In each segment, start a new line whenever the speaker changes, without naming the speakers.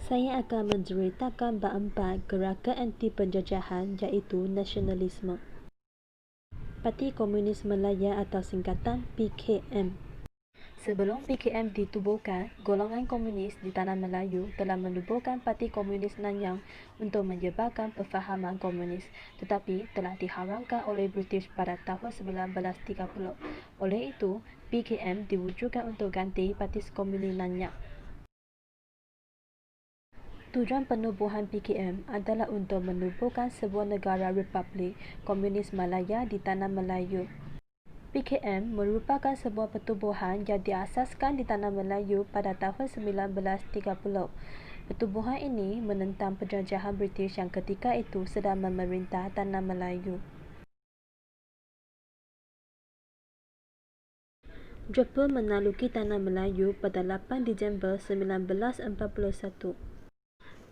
Saya akan menceritakan beempat gerakan anti penjajahan iaitu nasionalisme. Parti Komunis Malaya atau singkatan PKM. Sebelum PKM ditubuhkan, golongan komunis di Tanah Melayu telah menubuhkan Parti Komunis Nanyang untuk menyebarkan perfahaman komunis, tetapi telah diharamkan oleh British pada tahun 1930. Oleh itu, PKM diwujudkan untuk ganti Parti Komunis Nanyang. Tujuan penubuhan PKM adalah untuk menubuhkan sebuah negara Republik Komunis Malaya di Tanah Melayu. PKM merupakan sebuah pertubuhan yang diasaskan di Tanah Melayu pada tahun 1930. Pertubuhan ini menentang penjajahan British yang ketika itu sedang memerintah Tanah Melayu. Jepun menaklukki Tanah Melayu pada 8 Disember 1941.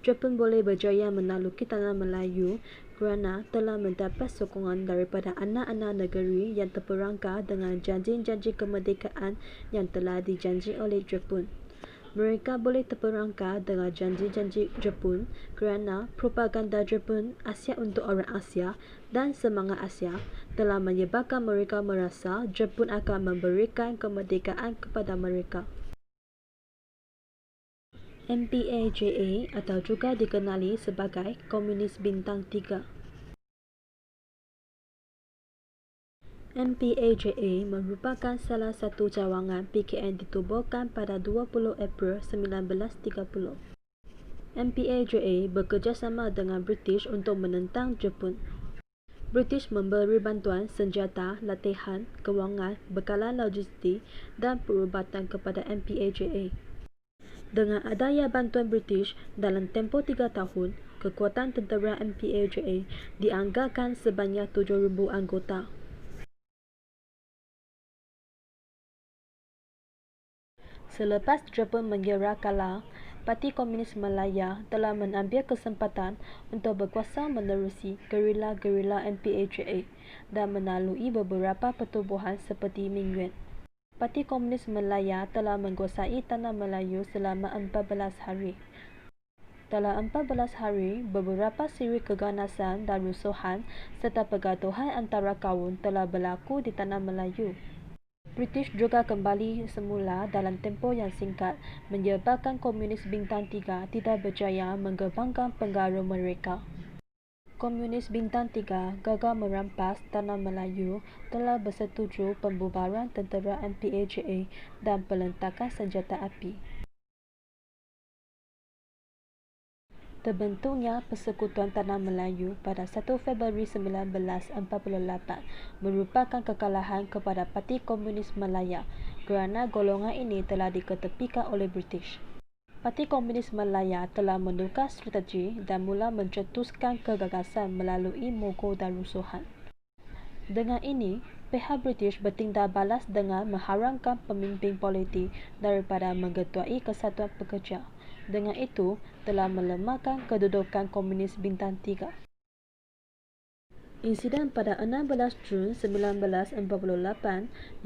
Jepun boleh berjaya menaklukki Tanah Melayu kerana telah mendapat sokongan daripada anak-anak negeri yang terperangkap dengan janji-janji kemerdekaan yang telah dijanji oleh Jepun. Mereka boleh terperangkap dengan janji-janji Jepun kerana propaganda Jepun Asia untuk orang Asia dan semangat Asia telah menyebabkan mereka merasa Jepun akan memberikan kemerdekaan kepada mereka. MPAJA atau juga dikenali sebagai Komunis Bintang 3. MPAJA merupakan salah satu cawangan PKM ditubuhkan pada 20 April 1930. MPAJA bekerjasama dengan British untuk menentang Jepun. British memberi bantuan senjata, latihan, kewangan, bekalan logistik dan perubatan kepada MPAJA. Dengan adanya bantuan British dalam tempoh 3 tahun, kekuatan tentera MPAJA dianggarkan sebanyak 7,000 anggota. Selepas Jepun menyerah kalah, Parti Komunis Malaya telah mengambil kesempatan untuk berkuasa menerusi gerila-gerila MPAJA dan melalui beberapa pertubuhan seperti Mingyuan. Parti Komunis Malaya telah menguasai Tanah Melayu selama 14 hari. Dalam 14 hari, beberapa siri keganasan dan rusuhan serta pergaduhan antara kaum telah berlaku di Tanah Melayu. British juga kembali semula dalam tempoh yang singkat menyebabkan Komunis Bintang 3 tidak berjaya mengembangkan pengaruh mereka. Komunis Bintang 3 gagal merampas Tanah Melayu telah bersetuju pembubaran tentera MPAJA dan pelentakan senjata api. Terbentuknya Persekutuan Tanah Melayu pada 1 Februari 1948 merupakan kekalahan kepada Parti Komunis Malaya kerana golongan ini telah diketepikan oleh British. Parti Komunis Malaya telah menukar strategi dan mula mencetuskan kegagasan melalui mogok dan rusuhan. Dengan ini, pihak British bertindak balas dengan mengharamkan pemimpin politik daripada mengetuai Kesatuan Pekerja. Dengan itu, telah melemahkan kedudukan Komunis Bintang 3. Insiden pada 16 Jun 1948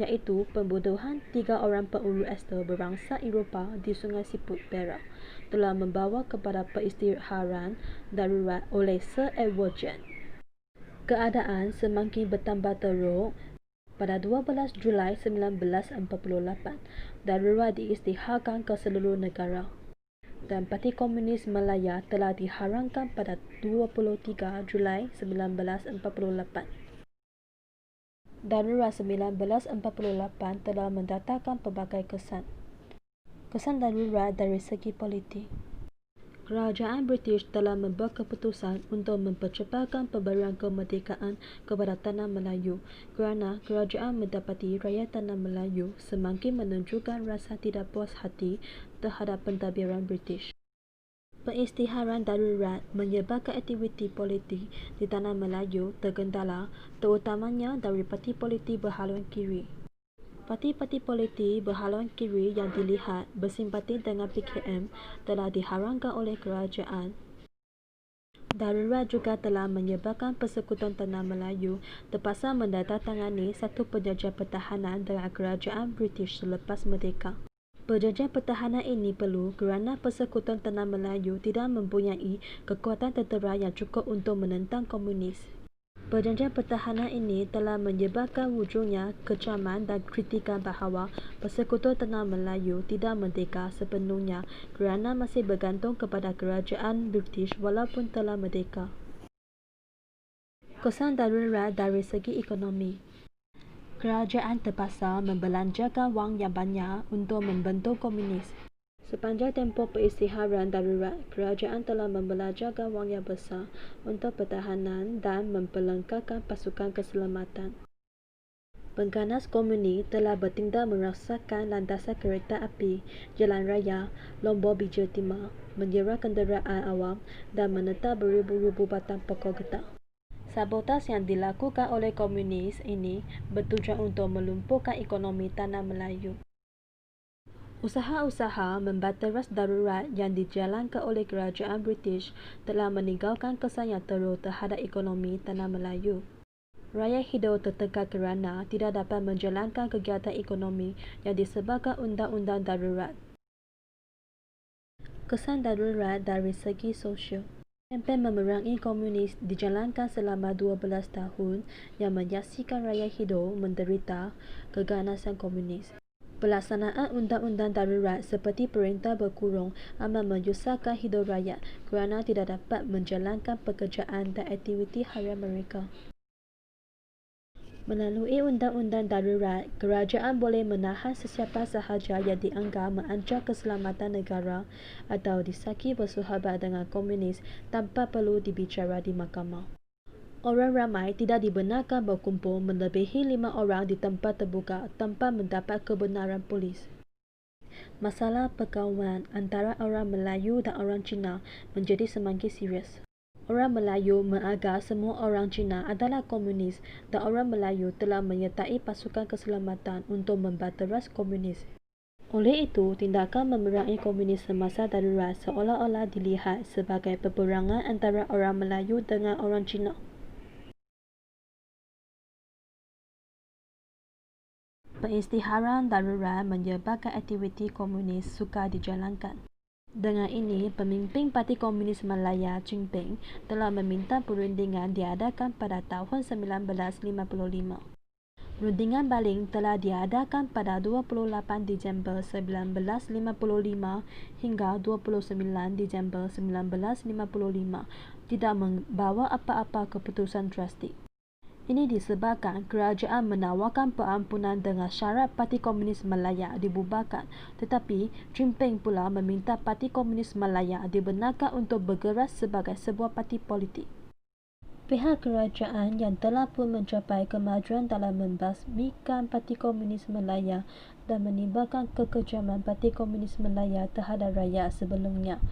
iaitu pembunuhan 3 orang pengurus Ester berbangsa Eropah di Sungai Siput, Perak telah membawa kepada peristiharaan darurat oleh Sir Edward Gent. Keadaan semakin bertambah teruk. Pada 12 Julai 1948, darurat diisytiharkan ke seluruh negara. Dan Parti Komunis Malaya telah diharamkan pada 23 Julai 1948. Darurat 1948 telah mendatangkan pelbagai kesan. Kesan darurat dari segi politik. Kerajaan British telah membuat keputusan untuk mempercepatkan pemberian kemerdekaan kepada Tanah Melayu kerana kerajaan mendapati rakyat Tanah Melayu semakin menunjukkan rasa tidak puas hati terhadap pentadbiran British. Peristiharaan darurat menyebabkan aktiviti politik di Tanah Melayu tergendala, terutamanya dari parti politik berhaluan kiri. Parti-parti politik berhaluan kiri yang dilihat bersimpati dengan PKM telah diharamkan oleh kerajaan. Darurat juga telah menyebabkan Persekutuan Tanah Melayu terpaksa menandatangani satu perjanjian pertahanan dengan kerajaan British selepas merdeka. Perjanjian pertahanan ini perlu kerana persekutuan Tanah Melayu tidak mempunyai kekuatan tentera yang cukup untuk menentang komunis. Perjanjian pertahanan ini telah menyebabkan wujudnya kecaman dan kritikan bahawa persekutuan Tanah Melayu tidak merdeka sepenuhnya kerana masih bergantung kepada kerajaan British walaupun telah merdeka. Kesan darurat dari segi ekonomi. Kerajaan terpaksa membelanjakan wang yang banyak untuk membentuk komunis. Sepanjang tempoh peristiharaan darurat, kerajaan telah membelanjakan wang yang besar untuk pertahanan dan memperlengkapkan pasukan keselamatan. Pengganas komunis telah bertindak merosakkan landasan kereta api, jalan raya, Lombok Bija Timur, menyerang kenderaan awam dan menetap beribu-ribu batang pokok getah. Sabotas yang dilakukan oleh komunis ini bertujuan untuk melumpuhkan ekonomi Tanah Melayu. Usaha-usaha membateras darurat yang dijalankan oleh kerajaan British telah meninggalkan kesan yang teruk terhadap ekonomi Tanah Melayu. Rakyat hidup tertekan kerana tidak dapat menjalankan kegiatan ekonomi yang disebabkan undang-undang darurat. Kesan darurat dari segi sosial. Kempen memerangi komunis dijalankan selama 12 tahun yang menyaksikan rakyat hidup menderita keganasan komunis. Pelaksanaan undang-undang darurat seperti perintah berkurung amat menyusahkan hidup rakyat kerana tidak dapat menjalankan pekerjaan dan aktiviti harian mereka. Melalui undang-undang darurat, kerajaan boleh menahan sesiapa sahaja yang dianggap mengancam keselamatan negara atau disaki bersahabat dengan komunis tanpa perlu dibicara di mahkamah. Orang ramai tidak dibenarkan berkumpul melebihi 5 orang di tempat terbuka tanpa mendapat kebenaran polis. Masalah perkauman antara orang Melayu dan orang Cina menjadi semakin serius. Orang Melayu menganggap semua orang Cina adalah komunis dan orang Melayu telah menyertai pasukan keselamatan untuk membateras komunis. Oleh itu, tindakan memerangi komunis semasa darurat seolah-olah dilihat sebagai peperangan antara orang Melayu dengan orang Cina. Peristiharaan darurat menyebabkan aktiviti komunis sukar dijalankan. Dengan ini, pemimpin Parti Komunis Malaya, Jinping, telah meminta perundingan diadakan pada tahun 1955. Rundingan baling telah diadakan pada 28 Disember 1955 hingga 29 Disember 1955, tidak membawa apa-apa keputusan drastik. Ini disebabkan kerajaan menawarkan pengampunan dengan syarat Parti Komunis Malaya dibubarkan, tetapi Jinping pula meminta Parti Komunis Malaya dibenarkan untuk bergerak sebagai sebuah parti politik. Pihak kerajaan yang telah pun mencapai kemajuan dalam membasmikan Parti Komunis Malaya dan menimbulkan kekejaman Parti Komunis Malaya terhadap rakyat sebelumnya.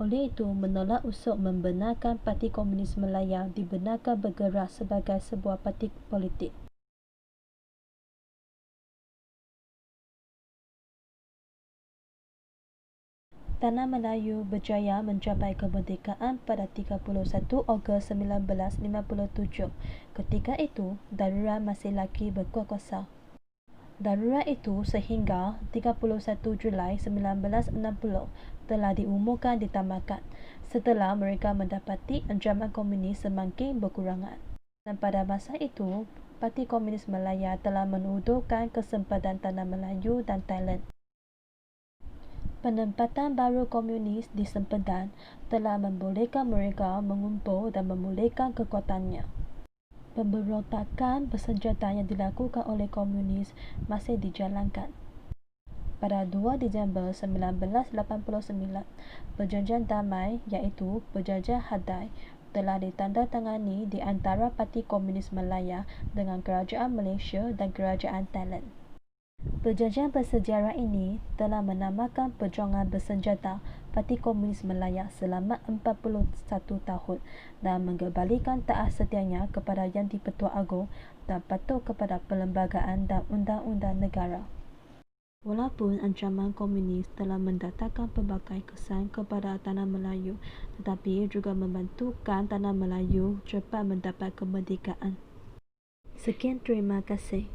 Oleh itu, menolak usul membenarkan Parti Komunis Malaya dibenarkan bergerak sebagai sebuah parti politik. Tanah Melayu berjaya mencapai kemerdekaan pada 31 Ogos 1957. Ketika itu, darurat masih lagi berkuasa. Darurat itu sehingga 31 Julai 1960 telah diumumkan ditamatkan setelah mereka mendapati ancaman komunis semakin berkurangan. Dan pada masa itu, Parti Komunis Malaya telah menuduhkan kesempatan Tanah Melayu dan Thailand. Penempatan baru komunis di Sempedan telah membolehkan mereka mengumpul dan memulihkan kekuatannya. Pemberontakan bersenjata yang dilakukan oleh komunis masih dijalankan. Pada 2 Disember 1989, perjanjian damai iaitu Perjanjian Hadai telah ditandatangani di antara Parti Komunis Malaya dengan Kerajaan Malaysia dan Kerajaan Thailand. Perjanjian bersejarah ini telah menamakan perjuangan bersenjata Parti Komunis Malaya selama 41 tahun dan mengembalikan taat setianya kepada Yang di-Pertuan Agong dan patuh kepada perlembagaan dan undang-undang negara. Walaupun ancaman komunis telah mendatangkan pelbagai kesan kepada Tanah Melayu, tetapi juga membantukan Tanah Melayu cepat mendapat kemerdekaan. Sekian, terima kasih.